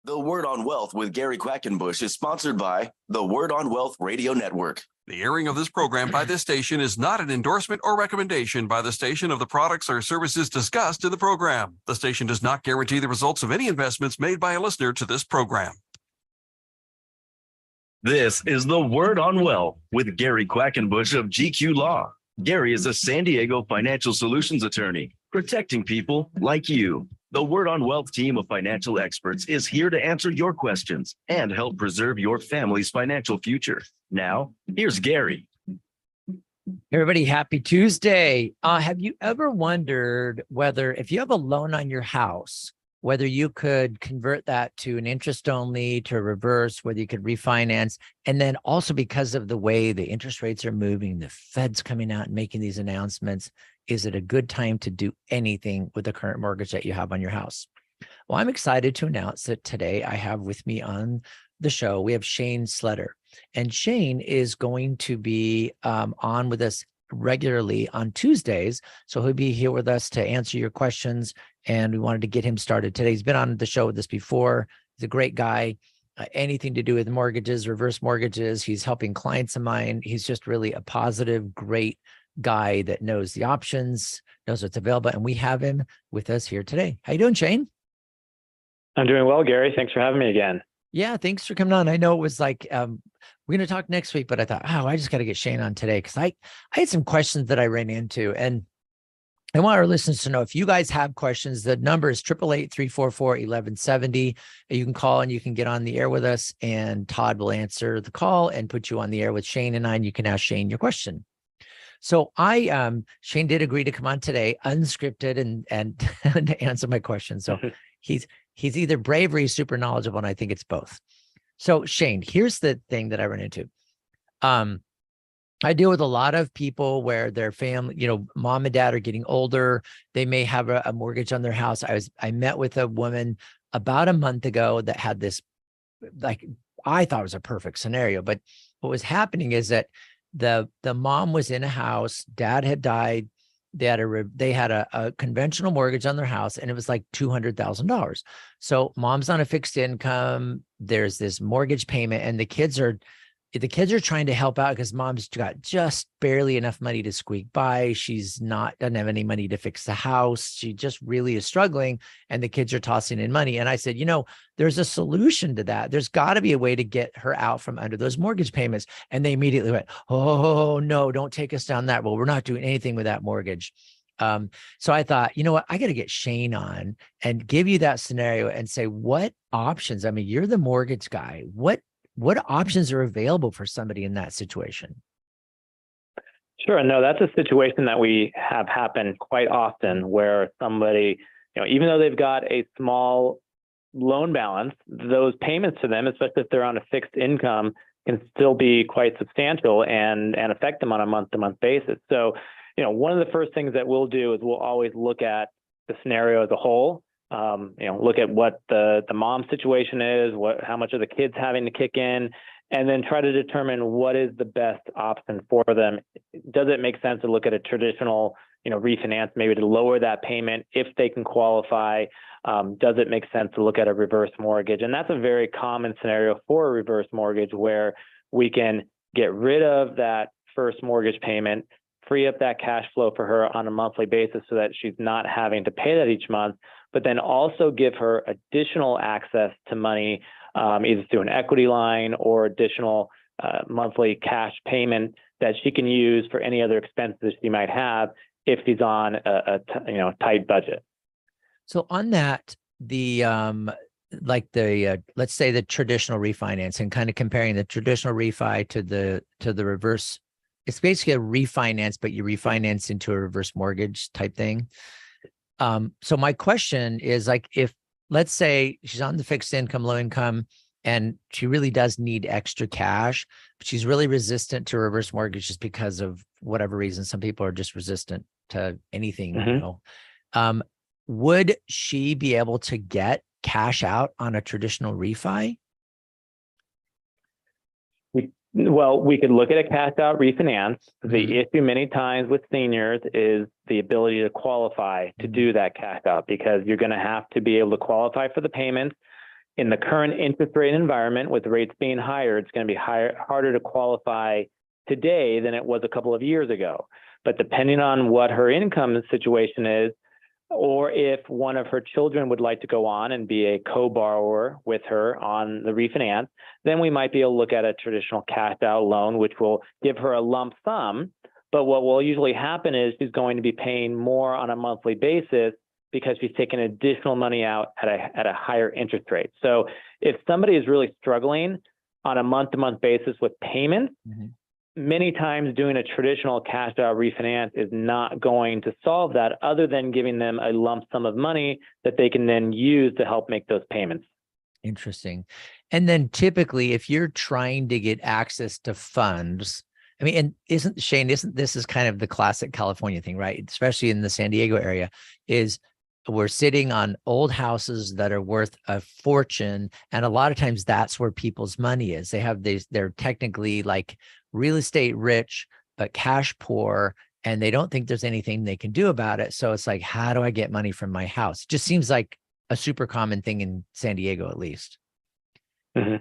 The Word on Wealth with Gary Quackenbush is sponsored by the Word on Wealth Radio Network. The airing of this program by this station is not an endorsement or recommendation by the station of the products or services discussed in the program. The station does not guarantee the results of any investments made by a listener to this program. This is the Word on Wealth with Gary Quackenbush of GQ Law. Gary is a San Diego financial solutions attorney, protecting people like you. The Word on Wealth team of financial experts is here to answer your questions and help preserve your family's financial future. Now, here's Gary. Everybody, happy Tuesday. Have you ever wondered whether, if you have a loan on your house, whether you could convert that to an interest only, to reverse, whether you could refinance, and then also because of the way the interest rates are moving, the Fed's coming out and making these announcements, is it a good time to do anything with the current mortgage that you have on your house? Well, I'm excited to announce that today I have with me on the show, we have Shanne Sleder. And Shanne is going to be on with us regularly on Tuesdays. So he'll be here with us to answer your questions. And we wanted to get him started today. He's been on the show with us before. He's a great guy. Anything to do with mortgages, reverse mortgages. He's helping clients of mine. He's just really a positive, great guy that knows the options, knows what's available. And we have him with us here today. How you doing, Shanne? I'm doing well, Gary. Thanks for having me again. Yeah, thanks for coming on. I know it was like, we're going to talk next week, but I thought, I just got to get Shanne on today because I had some questions that I ran into. And I want our listeners to know, if you guys have questions, the number is 888-344-1170. You can call and you can get on the air with us, and Todd will answer the call and put you on the air with Shanne and I, and you can ask Shanne your question. So Shanne did agree to come on today, unscripted, and to answer my question. So he's either brave or he's super knowledgeable, and I think it's both. So Shanne, here's the thing that I run into. I deal with a lot of people where their family, mom and dad are getting older. They may have a mortgage on their house. I met with a woman about a month ago that had this, like, I thought it was a perfect scenario, but what was happening is that the mom was in a house, dad had died. They had a conventional mortgage on their house, and it was like $200,000. So mom's on a fixed income. There's this mortgage payment, and the kids are trying to help out because mom's got just barely enough money to squeak by. She's doesn't have any money to fix the house. She just really is struggling, and the kids are tossing in money. And I said, there's a solution to that. There's got to be a way to get her out from under those mortgage payments. And they immediately went, oh, no, don't take us down that. Well, we're not doing anything with that mortgage. So I thought, you know what, I got to get Shanne on and give you that scenario and say, what options? I mean, you're the mortgage guy. What options are available for somebody in that situation? Sure. No, that's a situation that we have happen quite often, where somebody, even though they've got a small loan balance, those payments to them, especially if they're on a fixed income, can still be quite substantial and affect them on a month-to-month basis. So, one of the first things that we'll do is we'll always look at the scenario as a whole. Look at what the mom situation is, how much are the kids having to kick in, and then try to determine what is the best option for them. Does it make sense to look at a traditional, refinance, maybe to lower that payment if they can qualify? Does it make sense to look at a reverse mortgage? And that's a very common scenario for a reverse mortgage, where we can get rid of that first mortgage payment, free up that cash flow for her on a monthly basis so that she's not having to pay that each month, but then also give her additional access to money, either through an equity line or additional monthly cash payment that she can use for any other expenses she might have if she's on a tight budget. So on that, let's say the traditional refinance, and kind of comparing the traditional refi to the reverse, it's basically a refinance, but you refinance into a reverse mortgage type thing. So my question is, if, let's say she's on the fixed income, low income, and she really does need extra cash, but she's really resistant to reverse mortgage just because of whatever reason. Some people are just resistant to anything, would she be able to get cash out on a traditional refi? Well, we could look at a cash out refinance. The issue many times with seniors is the ability to qualify to do that cash out, because you're going to have to be able to qualify for the payments In the current interest rate environment, with rates being higher, it's going to be harder to qualify today than it was a couple of years ago. But depending on what her income situation is, or if one of her children would like to go on and be a co-borrower with her on the refinance, then we might be able to look at a traditional cash out loan, which will give her a lump sum. But what will usually happen is she's going to be paying more on a monthly basis because she's taking additional money out at a higher interest rate. So if somebody is really struggling on a month-to-month basis with payments, many times doing a traditional cash out refinance is not going to solve that, other than giving them a lump sum of money that they can then use to help make those payments. Interesting. And then typically, if you're trying to get access to funds, I mean, and isn't this is kind of the classic California thing, right? Especially in the San Diego area, is we're sitting on old houses that are worth a fortune. And a lot of times that's where people's money is. They're technically like real estate rich, but cash poor, and they don't think there's anything they can do about it. So it's like, how do I get money from my house? Just seems like a super common thing in San Diego, at least. So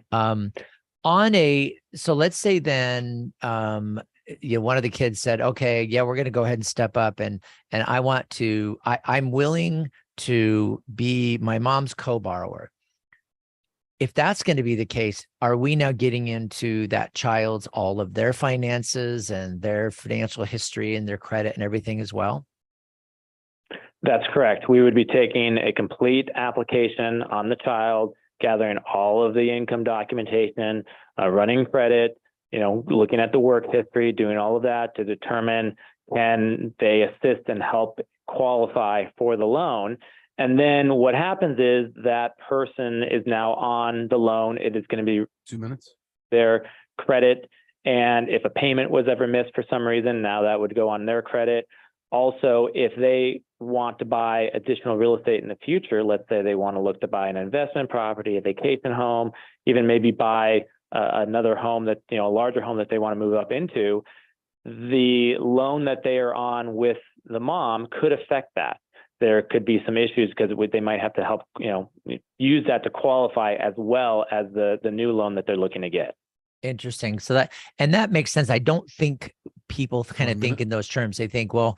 let's say then, one of the kids said, okay, yeah, we're going to go ahead and step up. And I'm willing to be my mom's co-borrower. If that's going to be the case, are we now getting into that child's, all of their finances and their financial history and their credit and everything as well? That's correct. We would be taking a complete application on the child, gathering all of the income documentation, running credit, looking at the work history, doing all of that to determine can they assist and help qualify for the loan. And then what happens is that person is now on the loan. It is going to be 2 minutes. Their credit. And if a payment was ever missed for some reason, now that would go on their credit. Also, if they want to buy additional real estate in the future, let's say they want to look to buy an investment property, a vacation home, even maybe buy another home that, a larger home that they want to move up into, the loan that they are on with the mom could affect that. There could be some issues because they might have to help, use that to qualify as well as the new loan that they're looking to get. Interesting. So that makes sense. I don't think people kind of think in those terms. They think, well,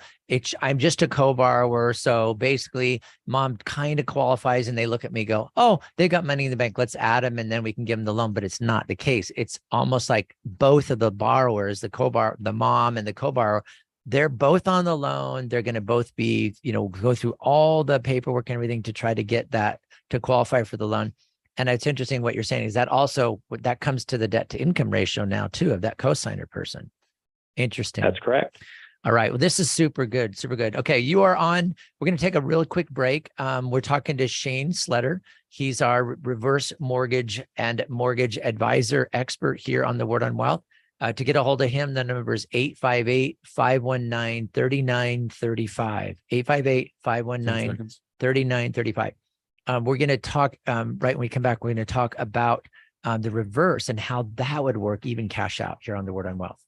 I'm just a co-borrower. So basically mom kind of qualifies, and they look at me, go, oh, they got money in the bank. Let's add them and then we can give them the loan. But it's not the case. It's almost like both of the borrowers, the mom and the co-borrower, they're both on the loan. They're going to both be, go through all the paperwork and everything to try to get that to qualify for the loan. And it's interesting what you're saying is that also that comes to the debt to income ratio now too of that cosigner person. Interesting. That's correct. All right. Well, this is super good. Super good. Okay. You are on. We're going to take a real quick break. We're talking to Shanne Sleder. He's our reverse mortgage and mortgage advisor expert here on the Word on Wealth. To get a hold of him, the number is 858-519-3935. 858-519-3935. We're going to talk, right when we come back, we're going to talk about the reverse and how that would work, even cash out here on the Word on Wealth.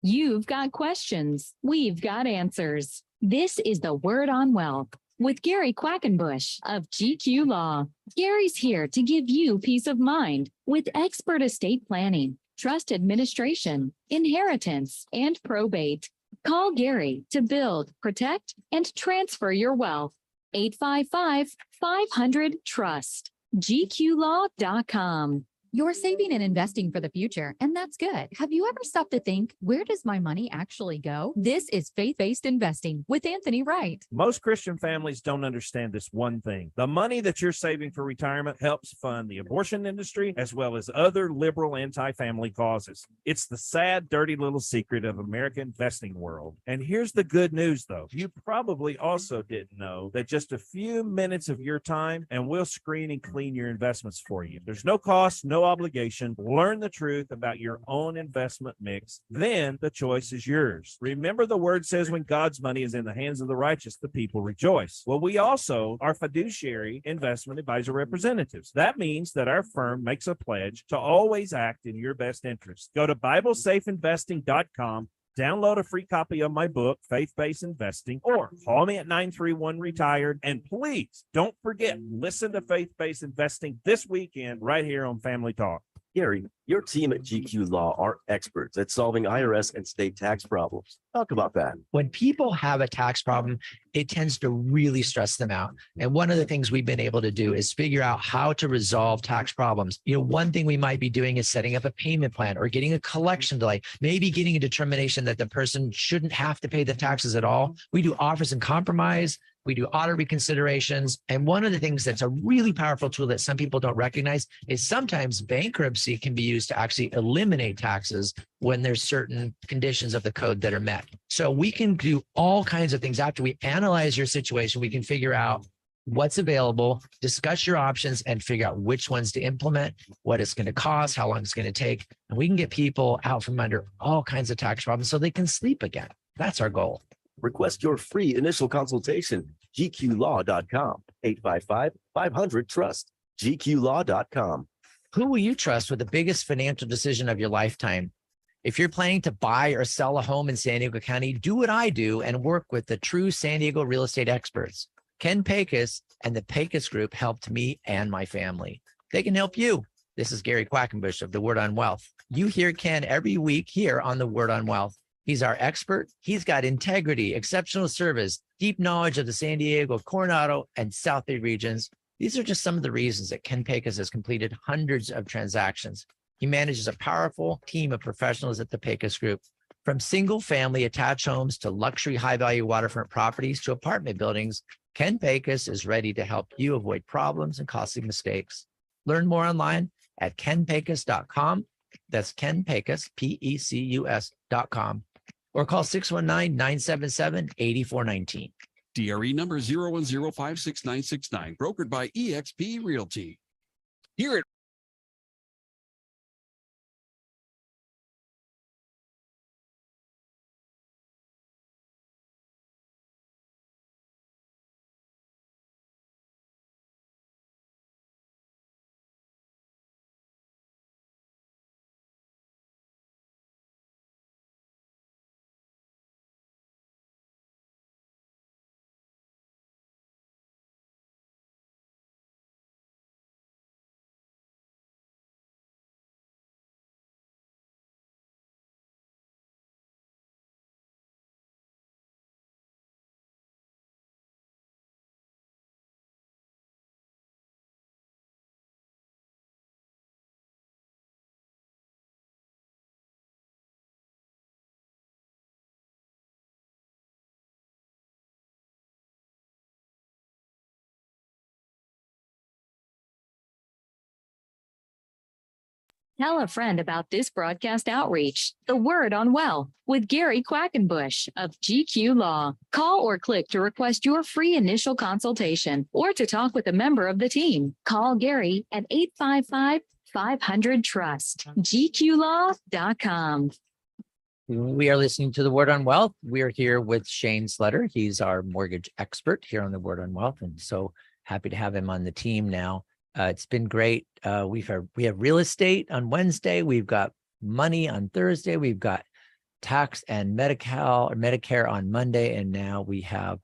You've got questions. We've got answers. This is the Word on Wealth with Gary Quackenbush of GQ Law. Gary's here to give you peace of mind with expert estate planning, trust administration, inheritance, and probate. Call Gary to build, protect, and transfer your wealth. 855-500-TRUST. GQlaw.com. You're saving and investing for the future, and that's good. Have you ever stopped to think, where does my money actually go? This is faith-based investing with Anthony Wright. Most Christian families don't understand this one thing. The money that you're saving for retirement helps fund the abortion industry as well as other liberal anti-family causes. It's the sad, dirty little secret of American investing world. And here's the good news, though. You probably also didn't know that just a few minutes of your time and we'll screen and clean your investments for you. There's no cost, no obligation. Learn the truth about your own investment mix. Then the choice is yours. Remember, the word says when God's money is in the hands of the righteous, the people rejoice. Well, we also are fiduciary investment advisor representatives. That means that our firm makes a pledge to always act in your best interest. Go to BibleSafeInvesting.com Download a free copy of my book, Faith-Based Investing, or call me at 931-RETIRED. And please don't forget, listen to Faith-Based Investing this weekend right here on Family Talk. Gary, your team at GQ Law are experts at solving IRS and state tax problems. Talk about that. When people have a tax problem, it tends to really stress them out. And one of the things we've been able to do is figure out how to resolve tax problems. One thing we might be doing is setting up a payment plan or getting a collection delay, maybe getting a determination that the person shouldn't have to pay the taxes at all. We do offers and compromise. We do audit reconsiderations. And one of the things that's a really powerful tool that some people don't recognize is sometimes bankruptcy can be used to actually eliminate taxes when there's certain conditions of the code that are met. So we can do all kinds of things. After we analyze your situation, we can figure out what's available, discuss your options, and figure out which ones to implement, what it's going to cost, how long it's going to take. And we can get people out from under all kinds of tax problems so they can sleep again. That's our goal. Request your free initial consultation. GQLaw.com, 855-500-TRUST, GQLaw.com. Who will you trust with the biggest financial decision of your lifetime? If you're planning to buy or sell a home in San Diego County, do what I do and work with the true San Diego real estate experts. Ken Pecos and the Pecos Group helped me and my family. They can help you. This is Gary Quackenbush of the Word on Wealth. You hear Ken every week here on the Word on Wealth. He's our expert. He's got integrity, exceptional service, deep knowledge of the San Diego, Coronado, and South Bay regions. These are just some of the reasons that Ken Pecos has completed hundreds of transactions. He manages a powerful team of professionals at the Pecos Group. From single-family attached homes to luxury high-value waterfront properties to apartment buildings, Ken Pecos is ready to help you avoid problems and costly mistakes. Learn more online at kenpecos.com. That's Ken Pecos, Pecus.com. Or call 619-977-8419. DRE number 010566969, brokered by eXp Realty. Here at Tell a friend about this broadcast outreach, The Word on Wealth, with Gary Quackenbush of GQ Law. Call or click to request your free initial consultation or to talk with a member of the team. Call Gary at 855-500-TRUST, GQLaw.com. We are listening to the Word on Wealth. We are here with Shanne Sleder. He's our mortgage expert here on the Word on Wealth, and so happy to have him on the team now. It's been great. We have real estate on Wednesday. We've got money on Thursday. We've got tax and Medicare on Monday, and now we have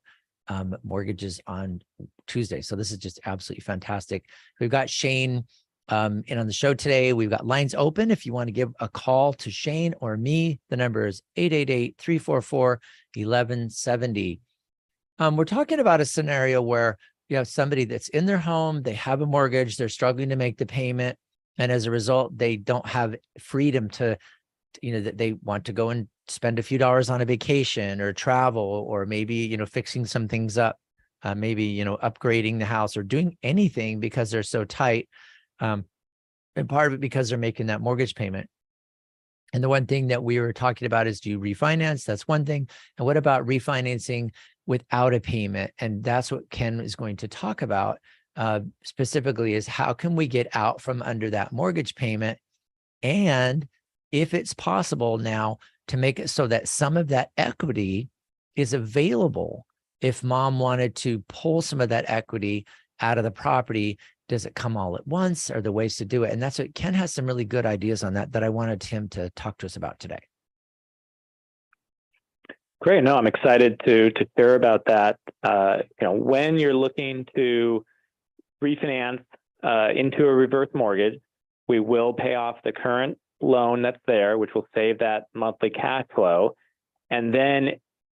mortgages on Tuesday. So this is just absolutely fantastic. We've got Shanne in on the show today. We've got lines open. If you want to give a call to Shanne or me, the number is 888-344-1170. We're talking about a scenario where you have somebody that's in their home, they have a mortgage, they're struggling to make the payment, and as a result, they don't have freedom to, that they want to go and spend a few dollars on a vacation or travel, or maybe, fixing some things up, maybe, upgrading the house or doing anything because they're so tight. And part of it because they're making that mortgage payment. And the one thing that we were talking about is, do you refinance? That's one thing. And what about refinancing without a payment? And that's what Ken is going to talk about specifically, is how can we get out from under that mortgage payment? And if it's possible now to make it so that some of that equity is available, if mom wanted to pull some of that equity out of the property, does it come all at once? Are there ways to do it? And that's what Ken has some really good ideas on that I wanted him to talk to us about today. Great. No, I'm excited to hear about that. When you're looking to refinance into a reverse mortgage, we will pay off the current loan that's there, which will save that monthly cash flow. And then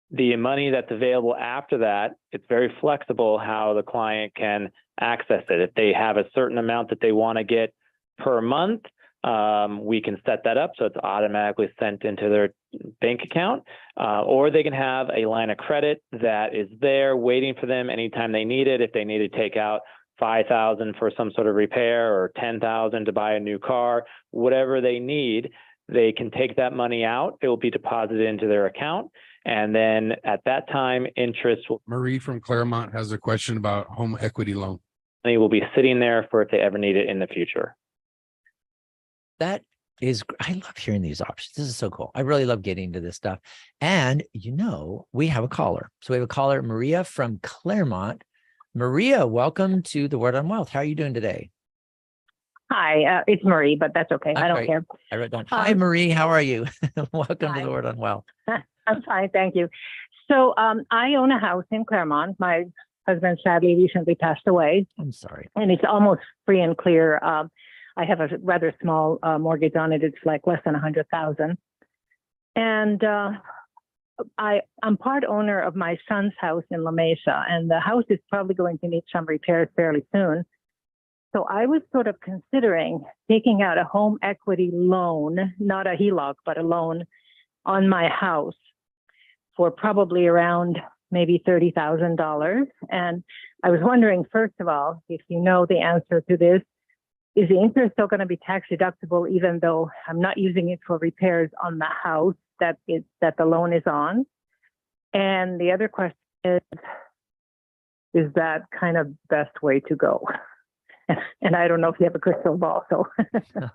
the money that's available after that, it's very flexible how the client can access it. If they have a certain amount that they want to get per month, we can set that up so it's automatically sent into their bank account, or they can have a line of credit that is there waiting for them anytime they need it. If they need to take out $5,000 for some sort of repair or $10,000 to buy a new car, whatever they need, they can take that money out. It will be deposited into their account. And then at that time, interest Marie from Claremont has a question about home equity loan. money will be sitting there for if they ever need it in the future. That is, I love hearing these options. This is so cool. I really love getting into this stuff. And we have a caller. So we have a caller, Maria from Claremont. Maria, welcome to the Word on Wealth. How are you doing today? Hi, it's Marie, but that's okay. I don't Right. care. I wrote down. Hi, Marie. How are you? Welcome Hi. to the Word on Wealth. I'm fine, thank you. So I own a house in Claremont. My husband sadly recently passed away, I'm sorry. and it's almost free and clear. I have a rather small mortgage on it. It's like less than $100,000. And I'm part owner of my son's house in La Mesa, and the house is probably going to need some repairs fairly soon. So I was sort of considering taking out a home equity loan, not a HELOC, but a loan on my house for probably around maybe $30,000. And I was wondering, first of all, if you know the answer to this, is the interest still going to be tax deductible, even though I'm not using it for repairs on the house that the loan is on? And the other question is that kind of best way to go? And I don't know if you have a crystal ball, so.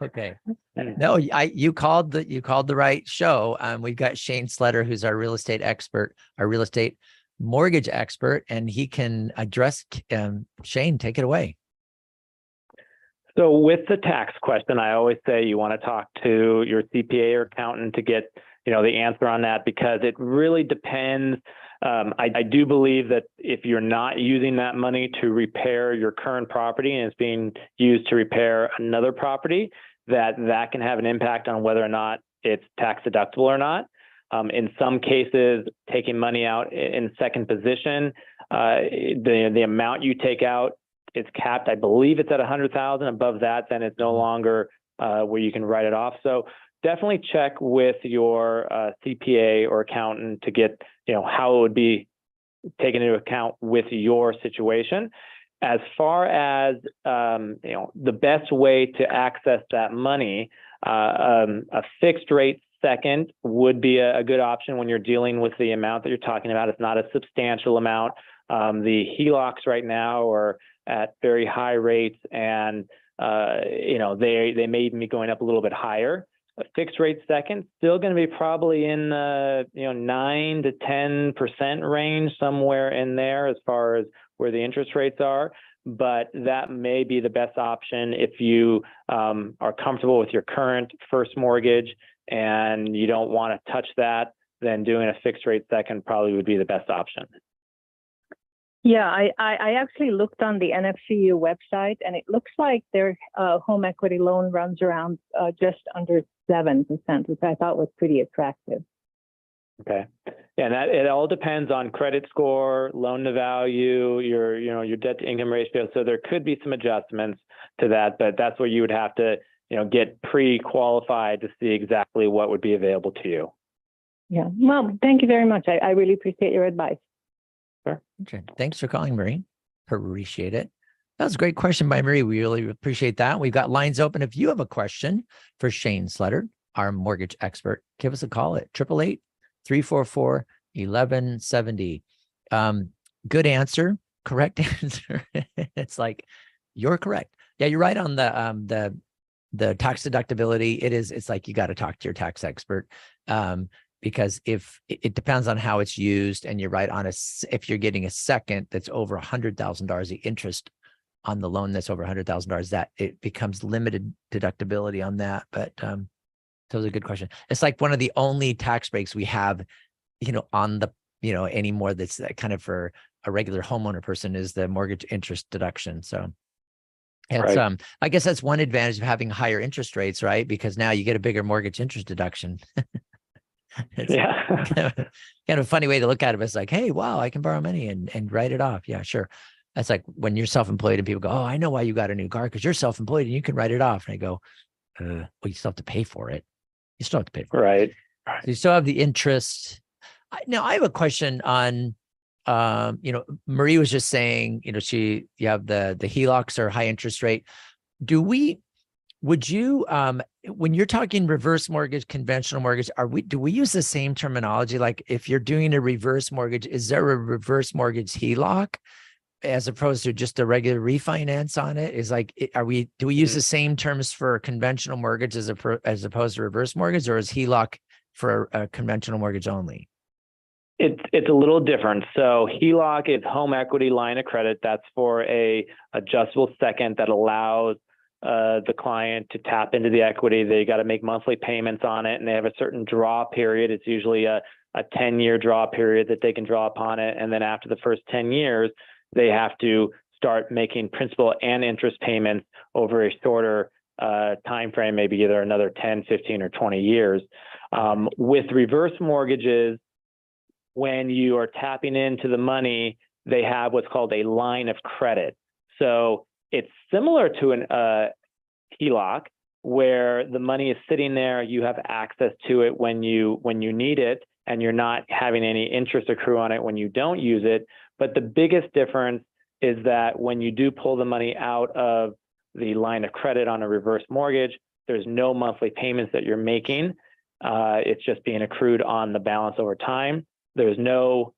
Okay. No, you called the right show. We've got Shanne Sleder, who's our real estate expert, our real estate mortgage expert, and he can address. Shanne, take it away. So with the tax question, I always say you want to talk to your CPA or accountant to get the answer on that, because it really depends. I do believe that if you're not using that money to repair your current property and it's being used to repair another property, that can have an impact on whether or not it's tax deductible or not. In some cases, taking money out in second position, the amount you take out is capped. I believe it's at $100,000. Above that, then it's no longer where you can write it off. So definitely check with your CPA or accountant to get how it would be taken into account with your situation. As far as the best way to access that money, a fixed rate second would be a good option when you're dealing with the amount that you're talking about. It's not a substantial amount. The HELOCs right now are at very high rates, and they may even be going up a little bit higher. A fixed rate second still going to be probably in the 9 to 10% range, somewhere in there as far as where the interest rates are. But that may be the best option if you are comfortable with your current first mortgage and you don't want to touch that. Then doing a fixed rate second probably would be the best option. Yeah, I actually looked on the NFCU website, and it looks like their home equity loan runs around just under 7%, which I thought was pretty attractive. Okay. Yeah, and that it all depends on credit score, loan to value, your debt to income ratio. So there could be some adjustments to that, but that's where you would have to get pre-qualified to see exactly what would be available to you. Yeah. Well, thank you very much. I really appreciate your advice. Sure. Okay. Thanks for calling, Marie. Appreciate it. That was a great question by Marie. We really appreciate that. We've got lines open. If you have a question for Shanne Sleder, our mortgage expert, give us a call at 888-344-1170. Good answer. Correct answer. It's like, you're correct. Yeah, you're right on the tax deductibility. It's like you got to talk to your tax expert. Because if it depends on how it's used, and you're right on if you're getting a second that's over $100,000, the interest on the loan that's over $100,000, that it becomes limited deductibility on that. But that was a good question. It's like one of the only tax breaks we have on the, anymore. That's that kind of for a regular homeowner person is the mortgage interest deduction. So it's, Right. I guess that's one advantage of having higher interest rates, right? Because now you get a bigger mortgage interest deduction. It's Yeah. kind of a funny way to look at it. But it's like, hey, wow, I can borrow money and write it off. Yeah, sure. That's like when you're self-employed and people go, oh, I know why you got a new car because you're self-employed and you can write it off. And I go, well, you still have to pay for it. You still have to pay for it. Right. So you still have the interest. Now I have a question on, Marie was just saying, you have the HELOCs or high interest rate. Would you, when you're talking reverse mortgage, conventional mortgage, do we use the same terminology? Like if you're doing a reverse mortgage, is there a reverse mortgage HELOC as opposed to just a regular refinance on it? Is like, do we use the same terms for conventional mortgage as opposed to reverse mortgage, or is HELOC for a conventional mortgage only? It's a little different. So HELOC is home equity line of credit. That's for a adjustable second that allows the client to tap into the equity. They got to make monthly payments on it, and they have a certain draw period. It's usually a 10-year draw period that they can draw upon it. And then after the first 10 years, they have to start making principal and interest payments over a shorter time frame, maybe either another 10, 15, or 20 years. With reverse mortgages, when you are tapping into the money, they have what's called a line of credit. So it's similar to an HELOC, where the money is sitting there, you have access to it when you need it, and you're not having any interest accrue on it when you don't use it. But the biggest difference is that when you do pull the money out of the line of credit on a reverse mortgage, there's no monthly payments that you're making. It's just being accrued on the balance over time. There's no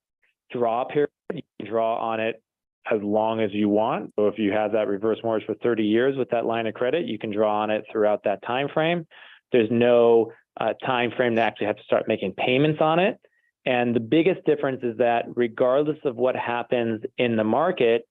draw period. You can draw on it as long as you want. So if you have that reverse mortgage for 30 years with that line of credit, you can draw on it throughout that time frame. There's no time frame to actually have to start making payments on it. And the biggest difference is that regardless of what happens in the market,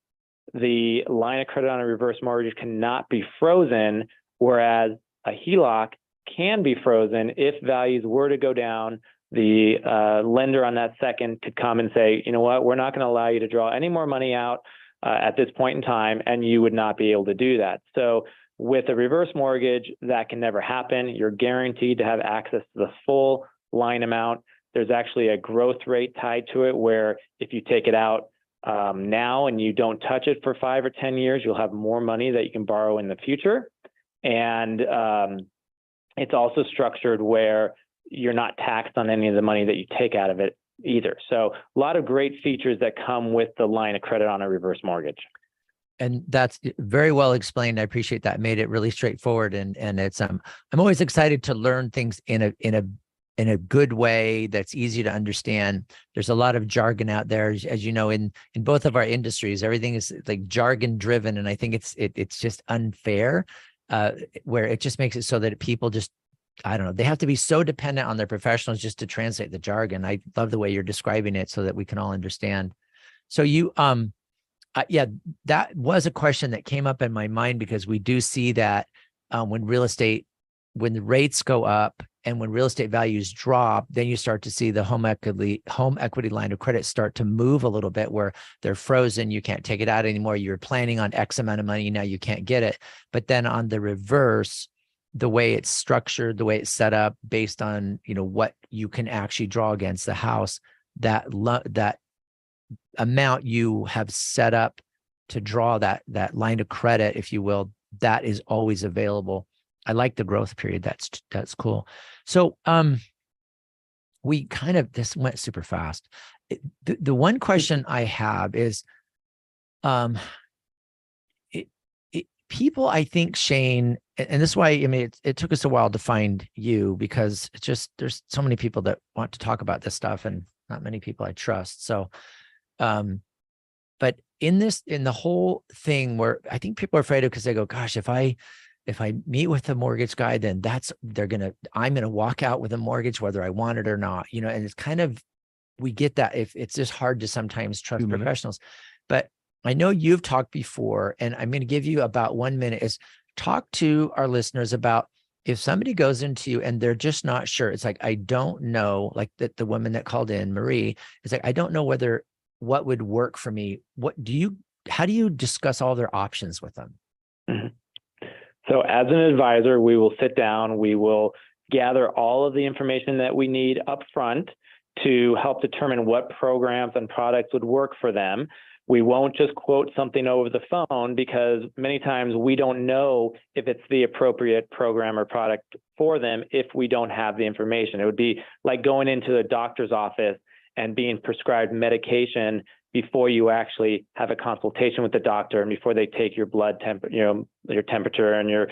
the line of credit on a reverse mortgage cannot be frozen, whereas a HELOC can be frozen if values were to go down. The lender on that second could come and say, you know what, we're not going to allow you to draw any more money out at this point in time, and you would not be able to do that. So with a reverse mortgage, that can never happen. You're guaranteed to have access to the full line amount. There's actually a growth rate tied to it where if you take it out now and you don't touch it for 5 or 10 years, you'll have more money that you can borrow in the future. And it's also structured where you're not taxed on any of the money that you take out of it either. So a lot of great features that come with the line of credit on a reverse mortgage. And that's very well explained. I appreciate that. Made it really straightforward. And it's I'm always excited to learn things in a good way that's easy to understand. There's a lot of jargon out there, as you know, in both of our industries. Everything is like jargon driven, and I think it's just unfair, where it just makes it so that people just, I don't know, they have to be so dependent on their professionals just to translate the jargon. I love the way you're describing it so that we can all understand. So you, yeah, that was a question that came up in my mind, because we do see that when the rates go up and when real estate values drop, then you start to see the home equity line of credit start to move a little bit, where they're frozen. You can't take it out anymore. You're planning on X amount of money. Now you can't get it. But then on the reverse, the way it's structured, the way it's set up based on, what you can actually draw against the house, that amount you have set up to draw that line of credit, if you will, that is always available. I like the growth period. That's cool. So this went super fast. The one question I have is, people, I think, Shane, and this is why, it took us a while to find you, because it's just, there's so many people that want to talk about this stuff and not many people I trust. So, but in the whole thing where I think people are afraid of, because they go, gosh, if I meet with a mortgage guy, then I'm going to walk out with a mortgage, whether I want it or not, and it's kind of, we get that it's just hard to sometimes trust professionals. But I know you've talked before, and I'm going to give you about 1 minute, is talk to our listeners about if somebody goes into you and they're just not sure, it's like, I don't know, like the woman that called in, Marie, it's like, I don't know what would work for me. How do you discuss all their options with them? Mhm. So as an advisor, we will sit down, we will gather all of the information that we need up front to help determine what programs and products would work for them. We won't just quote something over the phone because many times we don't know if it's the appropriate program or product for them if we don't have the information. It would be like going into the doctor's office and being prescribed medication before you actually have a consultation with the doctor and before they take your blood your temperature and your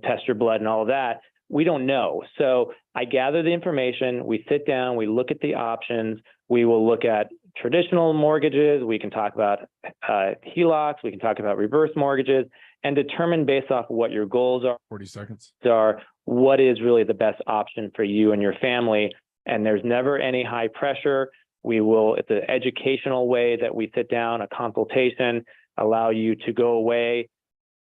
test your blood and all of that. We don't know. So I gather the information, we sit down, we look at the options, we will look at traditional mortgages, we can talk about HELOCs, we can talk about reverse mortgages, and determine based off of what your goals 40 seconds. are, what is really the best option for you and your family. And there's never any high pressure. It's an educational way that we sit down, a consultation, allow you to go away,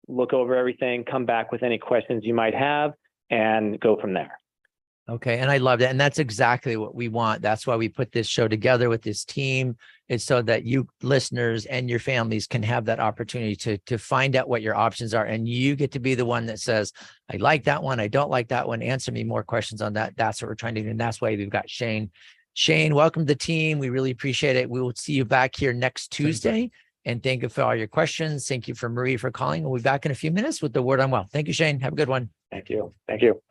look over everything, come back with any questions you might have, and go from there. Okay. And I love that. And that's exactly what we want. That's why we put this show together with this team. It's so that you listeners and your families can have that opportunity to find out what your options are. And you get to be the one that says, I like that one. I don't like that one. Answer me more questions on that. That's what we're trying to do. And that's why we've got Shanne. Shanne, welcome to the team. We really appreciate it. We will see you back here next Tuesday. And thank you for all your questions. Thank you for Marie for calling. We'll be back in a few minutes with the Word on Wealth. Thank you, Shanne. Have a good one. Thank you. Thank you.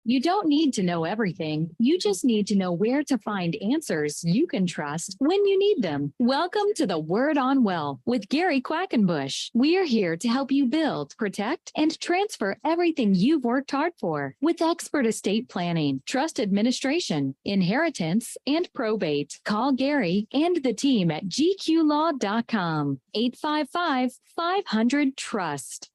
You don't need to know everything. You just need to know where to find answers you can trust when you need them. Welcome to the Word on Wealth with Gary Quackenbush. We are here to help you build, protect, and transfer everything you've worked hard for with expert estate planning, trust administration, inheritance, and probate. Call Gary and the team at gqlaw.com, 855-500-TRUST.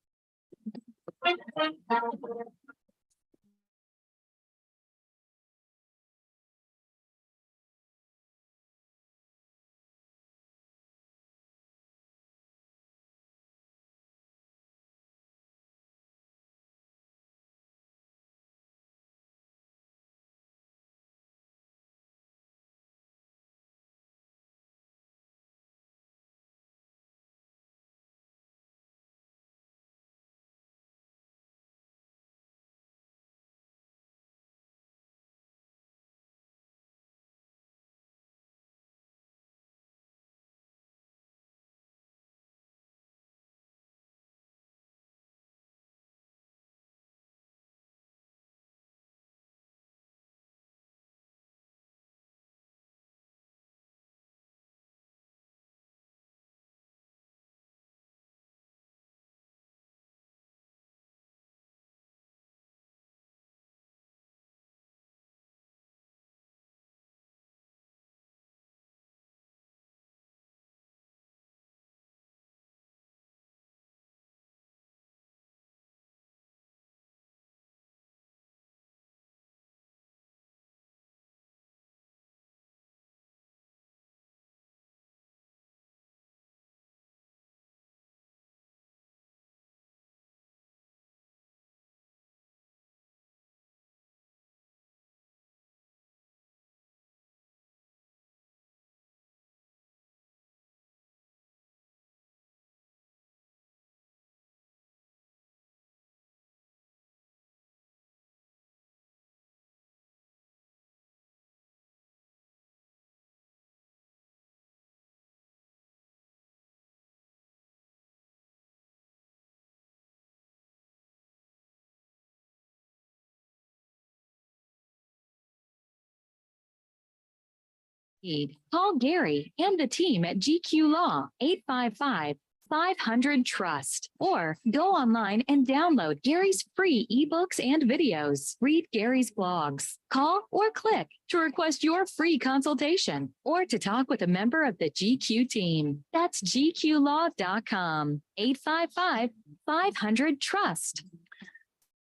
Call Gary and the team at GQ Law, 855-500-TRUST, or go online and download Gary's free ebooks and videos. Read Gary's blogs. Call or click to request your free consultation or to talk with a member of the GQ team. That's gqlaw.com, 855-500-TRUST.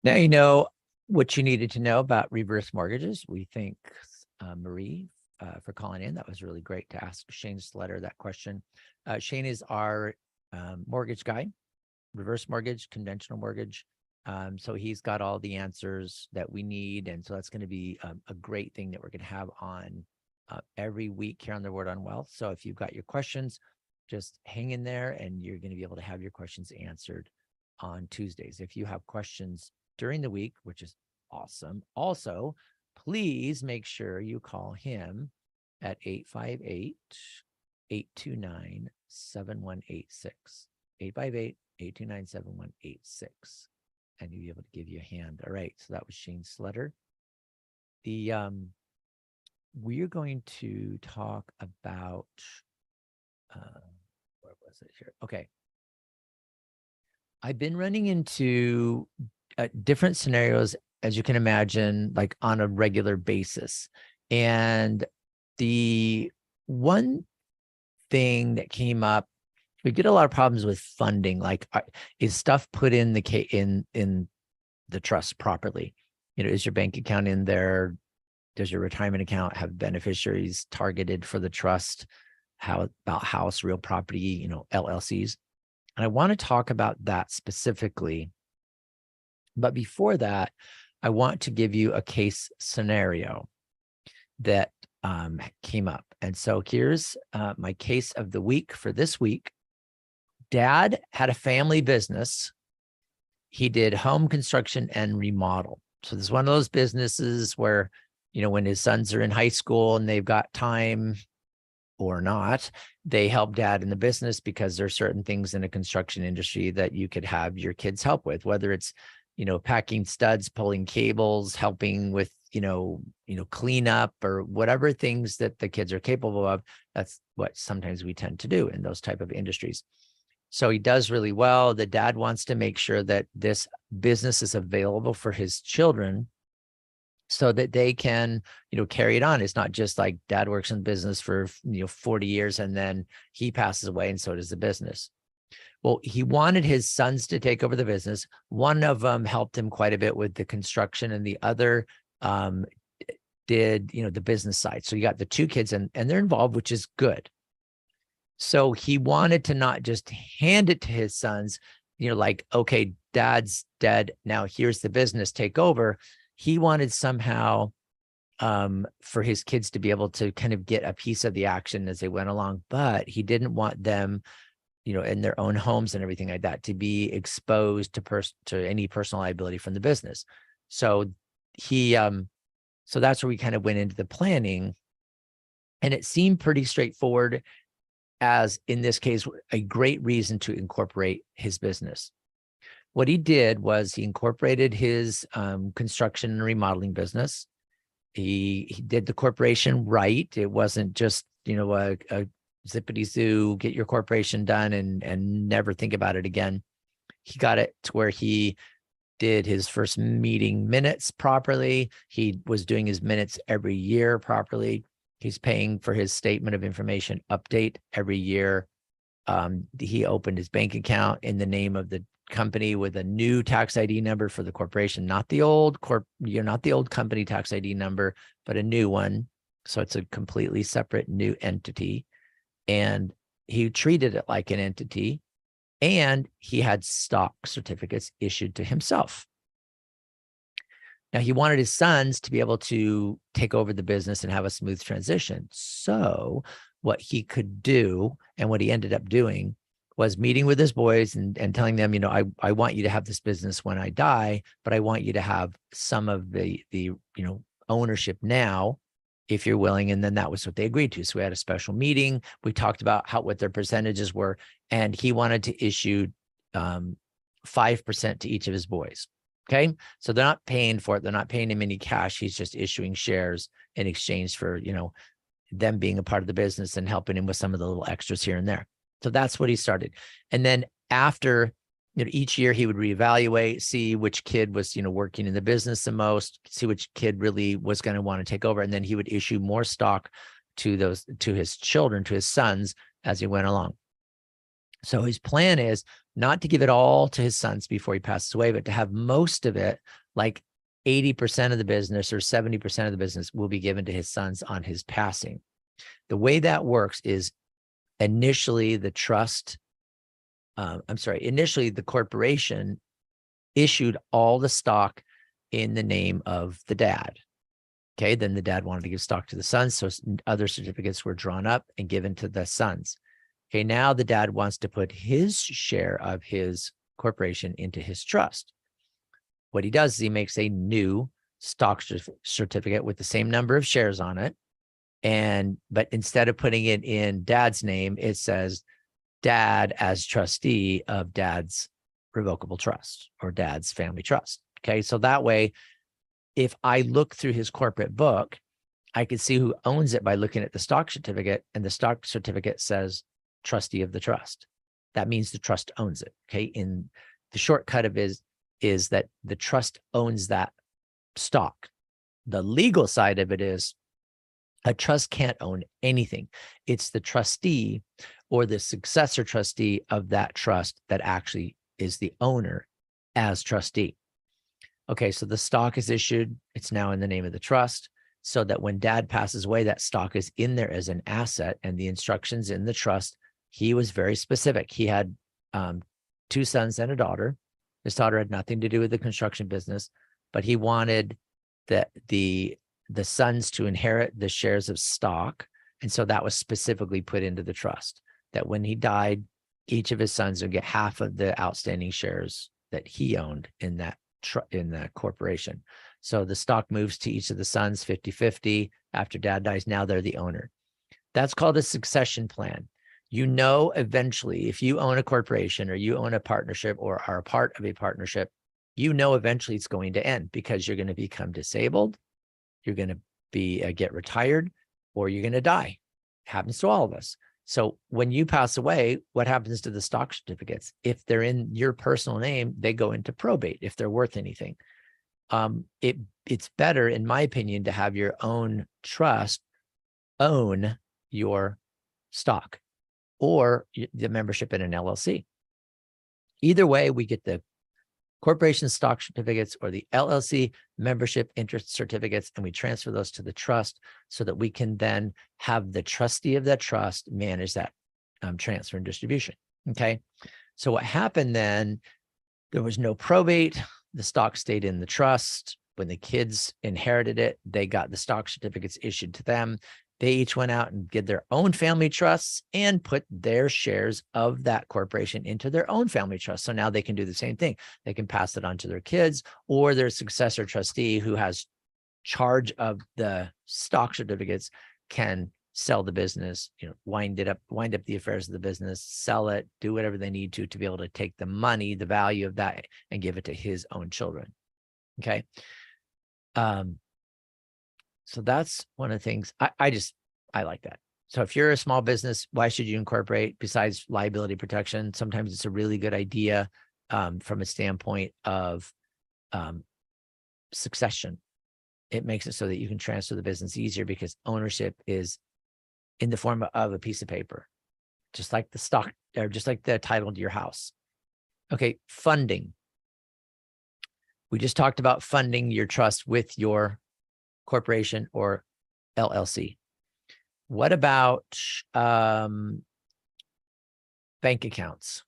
Now you know what you needed to know about reverse mortgages. We thank Marie for calling in. That was really great to ask Shanne Sleder that question. Shanne is our mortgage guy. reverse mortgage, conventional mortgage. So he's got all the answers that we need. And so that's going to be a great thing that we're going to have on every week here on the Word on Wealth. So if you've got your questions, just hang in there and you're going to be able to have your questions answered on Tuesdays. If you have questions during the week, which is awesome. Also, please make sure you call him at 858-829-7186. 858-829-7186. And he'll be able to give you a hand. All right. So that was Shanne Sleder. We're going to talk about where was it here? Okay. I've been running into different scenarios, as you can imagine, like on a regular basis. And the one thing that came up, we get a lot of problems with funding. Like, is stuff put in the in the trust properly? You know, is your bank account in there? Does your retirement account have beneficiaries targeted for the trust? How about house, real property, you know, LLCs? And I want to talk about that specifically. But before that, I want to give you a case scenario that came up. And so here's my case of the week for this week. Dad had a family business. He did home construction and remodel. So this is one of those businesses where, you know, when his sons are in high school and they've got time or not, they help dad in the business because there are certain things in the construction industry that you could have your kids help with, whether it's, you know, packing studs, pulling cables, helping with, you know, cleanup or whatever things that the kids are capable of. That's what sometimes we tend to do in those type of industries. So he does really well. The dad wants to make sure that this business is available for his children so that they can, you know, carry it on. It's not just like dad works in business for, 40 years and then he passes away and so does the business. Well, he wanted his sons to take over the business. One of them helped him quite a bit with the construction and the other did, the business side. So you got the two kids and they're involved, which is good. So he wanted to not just hand it to his sons, like, okay, dad's dead. Now here's the business, take over. He wanted somehow for his kids to be able to kind of get a piece of the action as they went along, but he didn't want them, in their own homes and everything like that, to be exposed to any personal liability from the business. So so that's where we kind of went into the planning, and it seemed pretty straightforward, as in this case, a great reason to incorporate his business. What he did was he incorporated his construction and remodeling business. He did the corporation right. It wasn't just, a zippity zoo, get your corporation done and never think about it again. He got it to where he did his first meeting minutes properly. He was doing his minutes every year properly. He's paying for his statement of information update every year. He opened his bank account in the name of the company with a new tax ID number for the corporation, not the old not the old company tax ID number, but a new one. So it's a completely separate new entity. And he treated it like an entity, and he had stock certificates issued to himself. Now, he wanted his sons to be able to take over the business and have a smooth transition. So what he could do, and what he ended up doing, was meeting with his boys and telling them, I want you to have this business when I die, but I want you to have some of the ownership now, if you're willing. And then that was what they agreed to. So we had a special meeting. We talked about what their percentages were, and he wanted to issue 5% to each of his boys. Okay. So they're not paying for it. They're not paying him any cash. He's just issuing shares in exchange for, them being a part of the business and helping him with some of the little extras here and there. So that's what he started. And then after, each year he would reevaluate, see which kid was, working in the business the most, see which kid really was going to want to take over. And then he would issue more stock to his children, to his sons, as he went along. So his plan is not to give it all to his sons before he passes away, but to have most of it, like 80% of the business or 70% of the business, will be given to his sons on his passing. The way that works is initially the trust initially the corporation issued all the stock in the name of the dad. Okay, then the dad wanted to give stock to the sons, so other certificates were drawn up and given to the sons. Okay, now the dad wants to put his share of his corporation into his trust. What he does is he makes a new stock certificate with the same number of shares on it. But instead of putting it in dad's name, it says dad as trustee of dad's revocable trust or dad's family trust. Okay, so that way, if I look through his corporate book, I can see who owns it by looking at the stock certificate, and the stock certificate says trustee of the trust. That means the trust owns it. Okay, in the shortcut of is that the trust owns that stock. The legal side of it is a trust can't own anything. It's the trustee or the successor trustee of that trust that actually is the owner as trustee. Okay, so the stock is issued. It's now in the name of the trust, so that when dad passes away, that stock is in there as an asset, and the instructions in the trust, he was very specific. He had 2 sons and a daughter. His daughter had nothing to do with the construction business, but he wanted the sons to inherit the shares of stock. And so that was specifically put into the trust, that when he died, each of his sons would get half of the outstanding shares that he owned in that corporation. So the stock moves to each of the sons 50-50. After dad dies, now they're the owner. That's called a succession plan. You know, eventually, if you own a corporation or you own a partnership or are a part of a partnership, you know eventually it's going to end, because you're going to become disabled, you're going to get retired, or you're going to die. It happens to all of us. So when you pass away, what happens to the stock certificates? If they're in your personal name, they go into probate if they're worth anything. It's better, in my opinion, to have your own trust own your stock or the membership in an LLC. Either way, we get the corporation stock certificates or the LLC membership interest certificates, and we transfer those to the trust so that we can then have the trustee of that trust manage that transfer and distribution. Okay. So what happened then, there was no probate. The stock stayed in the trust. When the kids inherited it, they got the stock certificates issued to them. They each went out and did their own family trusts and put their shares of that corporation into their own family trust. So now they can do the same thing. They can pass it on to their kids, or their successor trustee who has charge of the stock certificates can sell the business, wind up the affairs of the business, sell it, do whatever they need to be able to take the money, the value of that, and give it to his own children. Okay. So that's one of the things I like that. So if you're a small business, why should you incorporate besides liability protection? Sometimes it's a really good idea from a standpoint of succession. It makes it so that you can transfer the business easier because ownership is in the form of a piece of paper, just like the stock or just like the title to your house. Okay, funding. We just talked about funding your trust with your corporation or LLC. What about bank accounts?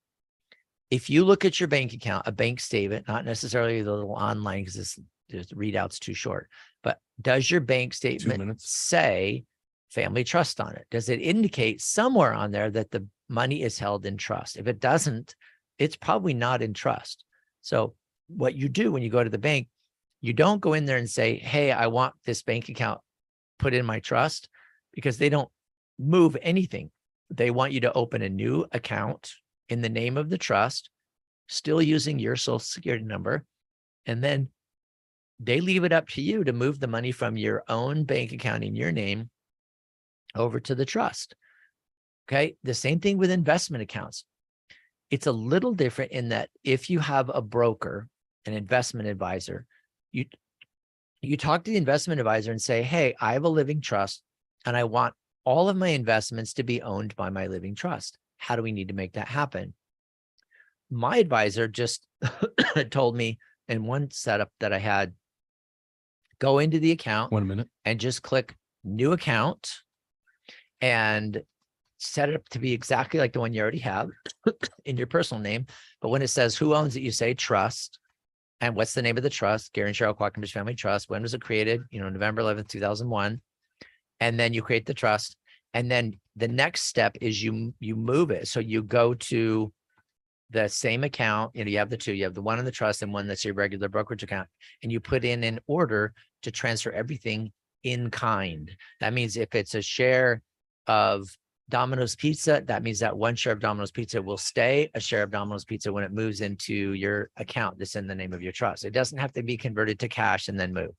If you look at your bank account, a bank statement, not necessarily the little online because there's readout's too short, but does your bank statement say family trust on it? Does it indicate somewhere on there that the money is held in trust? If it doesn't, it's probably not in trust. So what you do when you go to the bank, you don't go in there and say, hey, I want this bank account put in my trust, because they don't move anything. They want you to open a new account in the name of the trust, still using your social security number. And then they leave it up to you to move the money from your own bank account in your name over to the trust. Okay. The same thing with investment accounts. It's a little different in that if you have a broker, an investment advisor, you talk to the investment advisor and say, hey, I have a living trust and I want all of my investments to be owned by my living trust. How do we need to make that happen? My advisor just told me in one setup that I had, go into the account 1 minute and just click new account and set it up to be exactly like the one you already have in your personal name. But when it says who owns it, you say trust. And what's the name of the trust? Gary and Cheryl Quackenbush Family Trust. When was it created? November 11th, 2001. And then you create the trust. And then the next step is you move it. So you go to the same account. You have the two. You have the one in the trust and one that's your regular brokerage account. And you put in an order to transfer everything in kind. That means if it's a share of Domino's Pizza, that means that one share of Domino's Pizza will stay a share of Domino's Pizza when it moves into your account that's in the name of your trust. It doesn't have to be converted to cash and then moved.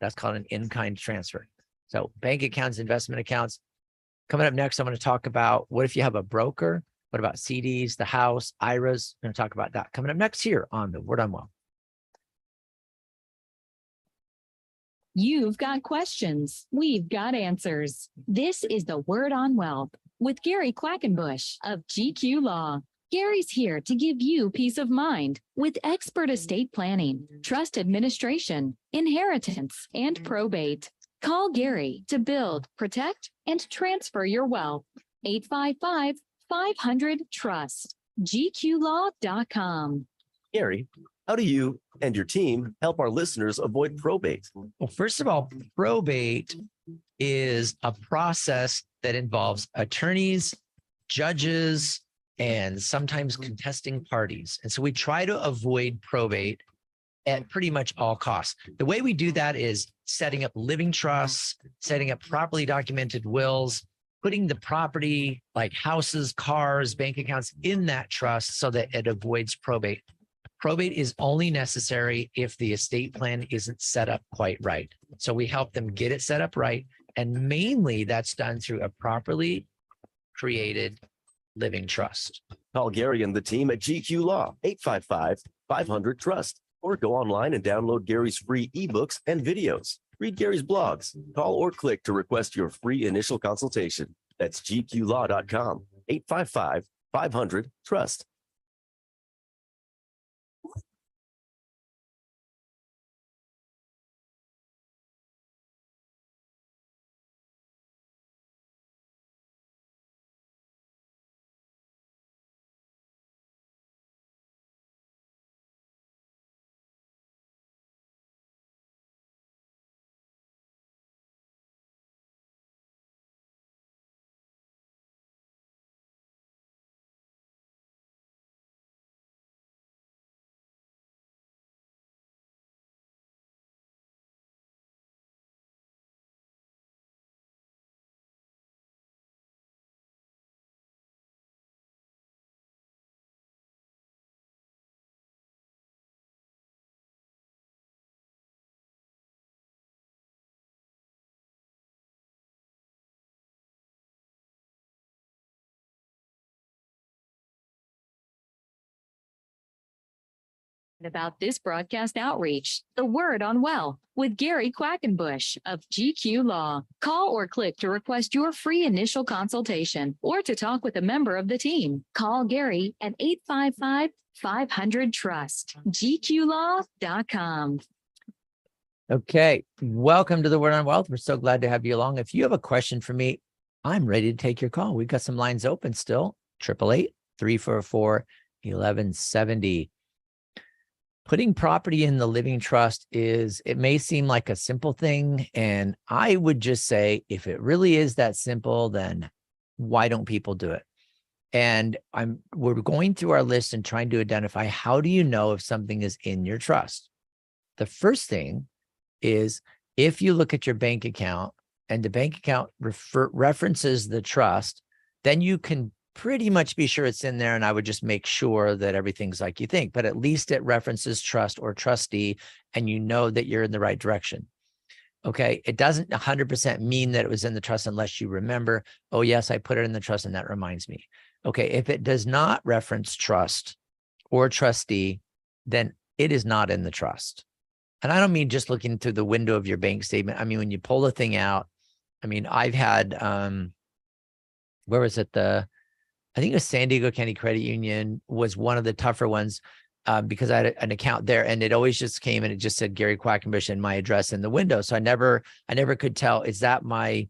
That's called an in-kind transfer. So bank accounts, investment accounts. Coming up next, I'm going to talk about what if you have a broker? What about CDs, the house, IRAs? I'm going to talk about that coming up next here on The Word on Wealth. You've got questions. We've got answers. This is The Word on Wealth with Gary Quackenbush of GQ Law. Gary's here to give you peace of mind with expert estate planning, trust administration, inheritance, and probate. Call Gary to build, protect, and transfer your wealth. 855-500-TRUST. GQlaw.com. Gary, how do you and your team help our listeners avoid probate? Well, first of all, probate is a process that involves attorneys, judges, and sometimes contesting parties. And so we try to avoid probate at pretty much all costs. The way we do that is setting up living trusts, setting up properly documented wills, putting the property like houses, cars, bank accounts in that trust so that it avoids probate. Probate is only necessary if the estate plan isn't set up quite right. So we help them get it set up right. And mainly that's done through a properly created living trust. Call Gary and the team at GQ Law, 855-500-TRUST, or go online and download Gary's free ebooks and videos. Read Gary's blogs, call or click to request your free initial consultation. That's gqlaw.com, 855-500-TRUST. About this broadcast outreach, The Word on Wealth with Gary Quackenbush of GQ Law. Call or click to request your free initial consultation or to talk with a member of the team. Call Gary at 855-500-TRUST. GQlaw.com. Okay, welcome to The Word on Wealth. We're so glad to have you along. If you have a question for me, I'm ready to take your call. We've got some lines open still. 888-344-1170. Putting property in the living trust it may seem like a simple thing. And I would just say, if it really is that simple, then why don't people do it? And we're going through our list and trying to identify, how do you know if something is in your trust? The first thing is, if you look at your bank account and the bank account references the trust, then you can pretty much be sure it's in there. And I would just make sure that everything's like you think, but at least it references trust or trustee, and you know that you're in the right direction. Okay. It doesn't 100% mean that it was in the trust unless you remember, oh yes, I put it in the trust and that reminds me. Okay. If it does not reference trust or trustee, then it is not in the trust. And I don't mean just looking through the window of your bank statement. I mean, when you pull the thing out, I mean, I've had, where was it? I think it was San Diego County Credit Union was one of the tougher ones, because I had an account there, and it always just came and it just said Gary Quackenbush and my address in the window. So I never could tell, is that my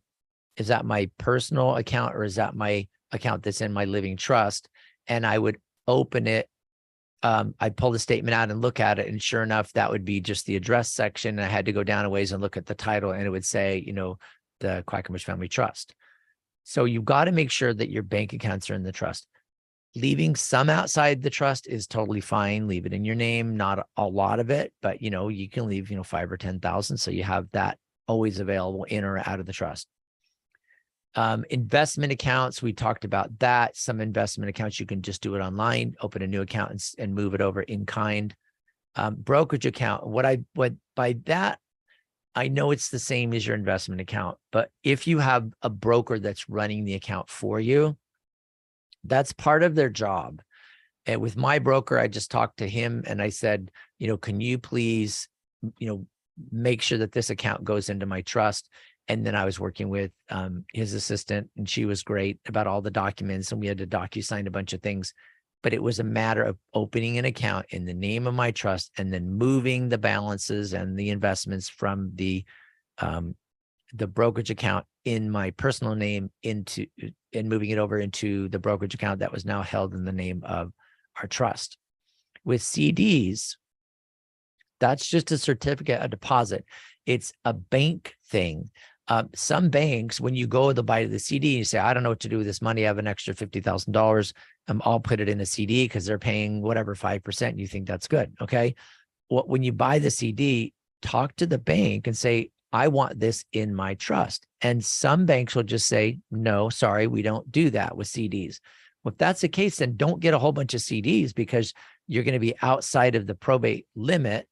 personal account or is that my account that's in my living trust, and I would open it. I'd pull the statement out and look at it. And sure enough, that would be just the address section. And I had to go down a ways and look at the title, and it would say, the Quackenbush Family Trust. So you've got to make sure that your bank accounts are in the trust. Leaving some outside the trust is totally fine. Leave it in your name, not a lot of it, but you can leave, 5 or 10,000. So you have that always available in or out of the trust. Investment accounts, we talked about that. Some investment accounts, you can just do it online, open a new account and move it over in kind. Brokerage account, what by that, I know it's the same as your investment account, but if you have a broker that's running the account for you, that's part of their job. And with my broker, I just talked to him and I said, can you please, make sure that this account goes into my trust. And then I was working with his assistant, and she was great about all the documents, and we had to DocuSign a bunch of things. But it was a matter of opening an account in the name of my trust and then moving the balances and the investments from the brokerage account in my personal name and moving it over into the brokerage account that was now held in the name of our trust. With CDs, that's just a certificate of deposit. It's a bank thing. Some banks, when you go to buy the CD, you say, I don't know what to do with this money. I have an extra $50,000. I'll put it in a CD because they're paying whatever 5%. You think that's good. Okay. When you buy the CD, talk to the bank and say, I want this in my trust. And some banks will just say, no, sorry, we don't do that with CDs. Well, if that's the case, then don't get a whole bunch of CDs, because you're going to be outside of the probate limit.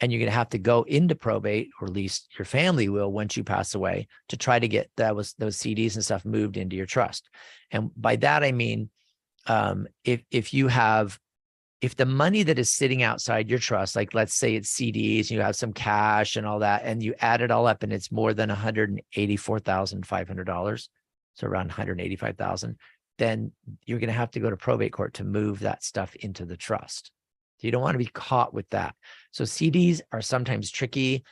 And you're going to have to go into probate, or at least your family will once you pass away, to try to get those CDs and stuff moved into your trust. And by that, I mean, if the money that is sitting outside your trust, like let's say it's CDs, and you have some cash and all that, and you add it all up and it's more than $184,500, so around $185,000, then you're going to have to go to probate court to move that stuff into the trust. You don't want to be caught with that. So CDs are sometimes tricky.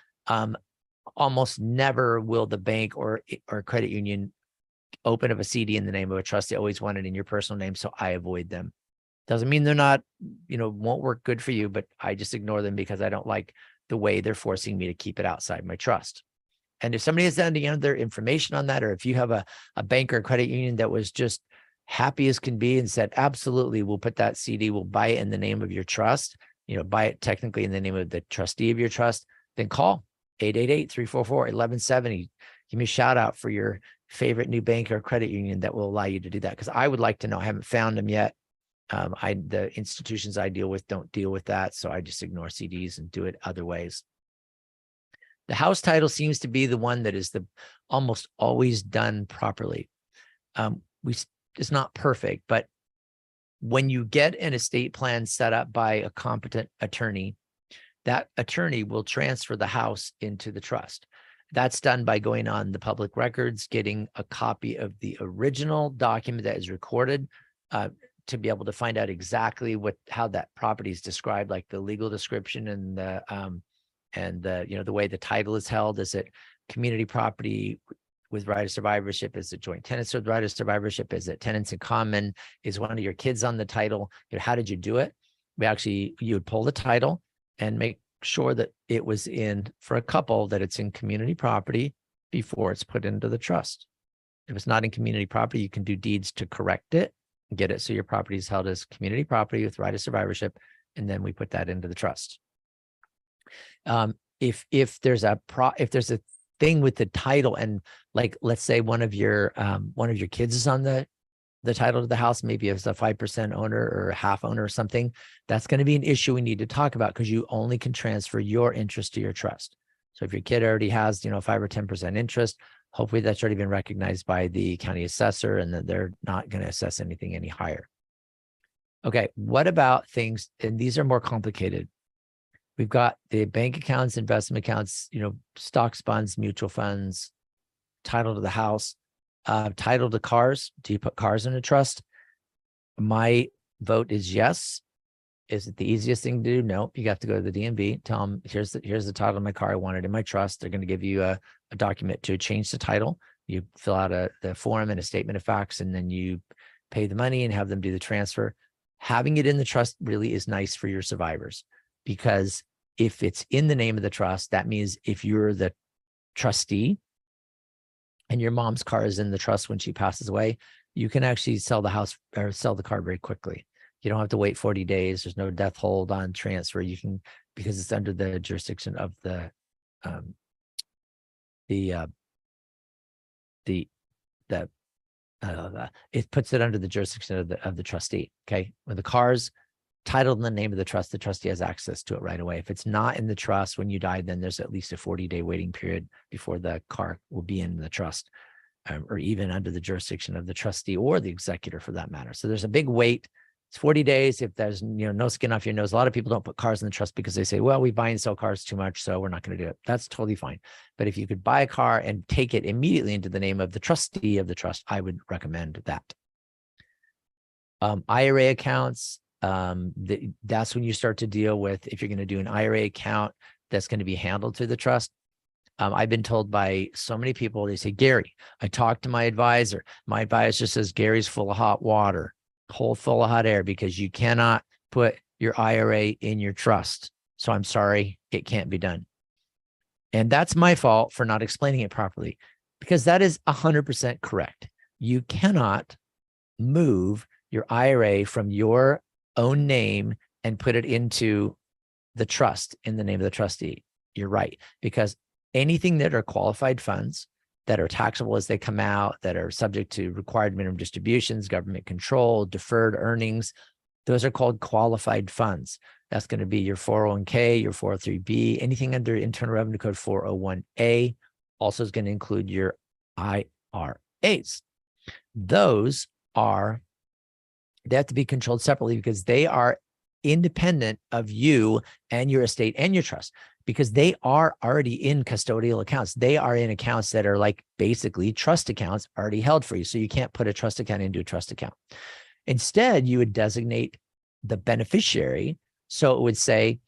Almost never will the bank or credit union open up a CD in the name of a trust. They always want it in your personal name. So I avoid them. Doesn't mean they're not, won't work good for you, but I just ignore them because I don't like the way they're forcing me to keep it outside my trust. And if somebody has any other information on that, or if you have a bank or credit union that was just happy as can be and said, absolutely, we'll put that CD, we'll buy it in the name of your trust, buy it technically in the name of the trustee of your trust, then call 888-344-1170. Give me a shout out for your favorite new bank or credit union that will allow you to do that. Because I would like to know. I haven't found them yet. The institutions I deal with don't deal with that. So I just ignore CDs and do it other ways. The house title seems to be the one that is almost always done properly. It's not perfect, but when you get an estate plan set up by a competent attorney, that attorney will transfer the house into the trust. That's done by going on the public records, getting a copy of the original document that is recorded, to be able to find out exactly how that property is described, like the legal description and the way the title is held. Is it community property with right of survivorship? Is it joint tenants with right of survivorship? Is it tenants in common? Is one of your kids on the title? How did you do it? You would pull the title and make sure that it was for a couple, that it's in community property before it's put into the trust. If it's not in community property, you can do deeds to correct it and get it so your property is held as community property with right of survivorship, and then we put that into the trust. If there's a thing with the title, and like let's say one of your kids is on the title to the house, maybe it's a 5% owner or a half owner or something, that's going to be an issue we need to talk about, because you only can transfer your interest to your trust. So if your kid already has 5 or 10% interest, hopefully that's already been recognized by the county assessor, and that they're not going to assess anything any higher. Okay, what about things, and these are more complicated. We've got the bank accounts, investment accounts, stocks, bonds, mutual funds, title to the house, title to cars. Do you put cars in a trust? My vote is yes. Is it the easiest thing to do? No, you have to go to the DMV, tell them, here's the title of my car. I want it in my trust. They're going to give you a document to change the title. You fill out the form and a statement of facts, and then you pay the money and have them do the transfer. Having it in the trust really is nice for your survivors, because if it's in the name of the trust, that means if you're the trustee and your mom's car is in the trust when she passes away, you can actually sell the house or sell the car very quickly. You don't have to wait 40 days. There's no death hold on transfer. You can, because it's under the jurisdiction of it puts it under the jurisdiction of the trustee. Okay. When the car's titled in the name of the trustee has access to it right away. If it's not in the trust when you die, then there's at least a 40-day waiting period before the car will be in the trust, or even under the jurisdiction of the trustee or the executor for that matter. So there's a big wait. It's 40 days. If there's no skin off your nose, a lot of people don't put cars in the trust because they say, well, we buy and sell cars too much, so we're not going to do it. That's totally fine. But if you could buy a car and take it immediately into the name of the trustee of the trust, I would recommend that. IRA accounts, that's when you start to deal with, if you're going to do an IRA account that's going to be handled through the trust. I've been told by so many people, they say, Gary, I talked to my advisor. My advisor says Gary's full of hot water, hole full of hot air, because you cannot put your IRA in your trust. So I'm sorry, it can't be done. And that's my fault for not explaining it properly, because that is 100% correct. You cannot move your IRA from your own name and put it into the trust in the name of the trustee. You're right, because anything that are qualified funds that are taxable as they come out, that are subject to required minimum distributions, government control, deferred earnings, those are called qualified funds. That's going to be your 401k, your 403b, anything under Internal Revenue Code 401a, also is going to include your IRAs. Those they have to be controlled separately because they are independent of you and your estate and your trust, because they are already in custodial accounts. They are in accounts that are like basically trust accounts already held for you. So you can't put a trust account into a trust account. Instead, you would designate the beneficiary. So it would say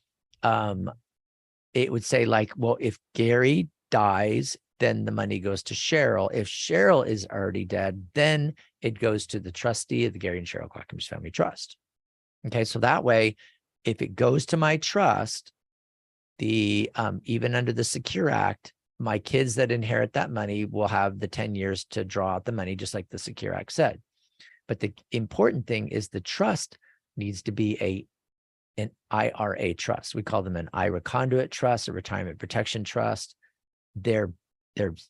like, well, if Gary dies, then the money goes to Cheryl. If Cheryl is already dead, then it goes to the trustee of the Gary and Cheryl Quackenbush Family Trust. Okay, so that way, if it goes to my trust, even under the Secure Act, my kids that inherit that money will have the 10 years to draw out the money, just like the Secure Act said. But the important thing is the trust needs to be an IRA trust. We call them an IRA conduit trust, a retirement protection trust. They're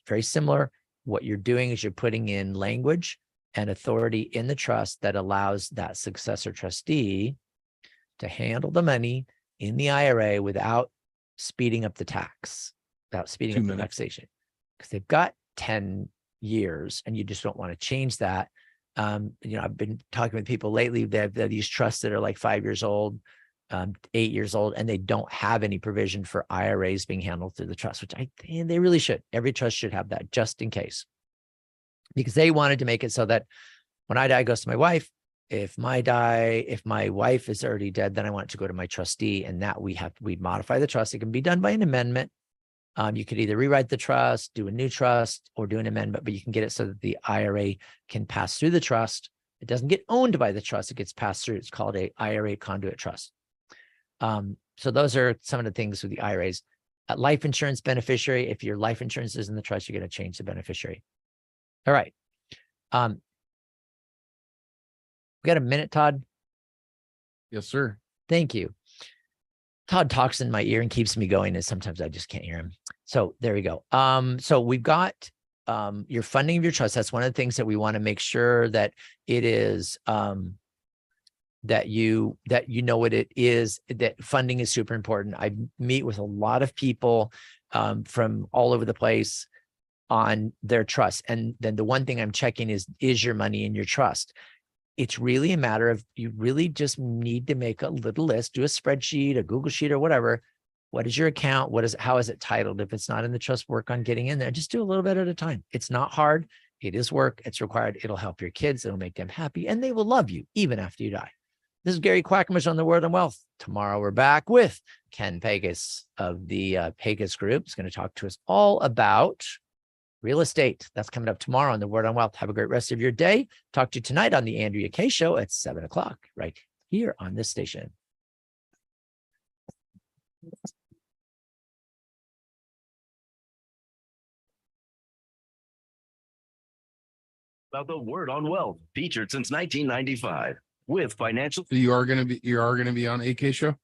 very similar. What you're doing is you're putting in language and authority in the trust that allows that successor trustee to handle the money in the IRA without speeding up the tax, without speeding up the taxation, because they've got 10 years and you just don't want to change that. I've been talking with people lately that have these trusts that are like 5 years old, 8 years old, and they don't have any provision for IRAs being handled through the trust, which they really should. Every trust should have that just in case, because they wanted to make it so that when I die, it goes to my wife. If my wife is already dead, then I want it to go to my trustee, and that we modify the trust. It can be done by an amendment. You could either rewrite the trust, do a new trust, or do an amendment, but you can get it so that the IRA can pass through the trust. It doesn't get owned by the trust. It gets passed through. It's called a IRA conduit trust. So those are some of the things with the IRAs. Life insurance beneficiary, if your life insurance is in the trust, you're going to change the beneficiary. All right. We got a minute, Todd? Yes, sir. Thank you. Todd talks in my ear and keeps me going, and sometimes I just can't hear him. So there we go. So we've got your funding of your trust. That's one of the things that we want to make sure that it is that you know what it is, that funding is super important. I meet with a lot of people from all over the place on their trust. And then the one thing I'm checking is your money in your trust? It's really a matter of, you really just need to make a little list, do a spreadsheet, a Google sheet or whatever. What is your account? How is it titled? If it's not in the trust, work on getting in there. Just do a little bit at a time. It's not hard. It is work. It's required. It'll help your kids. It'll make them happy, and they will love you even after you die. This is Gary Quackenbush on the Word on Wealth. Tomorrow we're back with Ken Pegas of the Pegas Group. He's going to talk to us all about real estate. That's coming up tomorrow on the Word on Wealth. Have a great rest of your day. Talk to you tonight on the Andrea K Show at 7:00 right here on this station. About the Word on Wealth, featured since 1995 with financial. You are going to be on AK Show?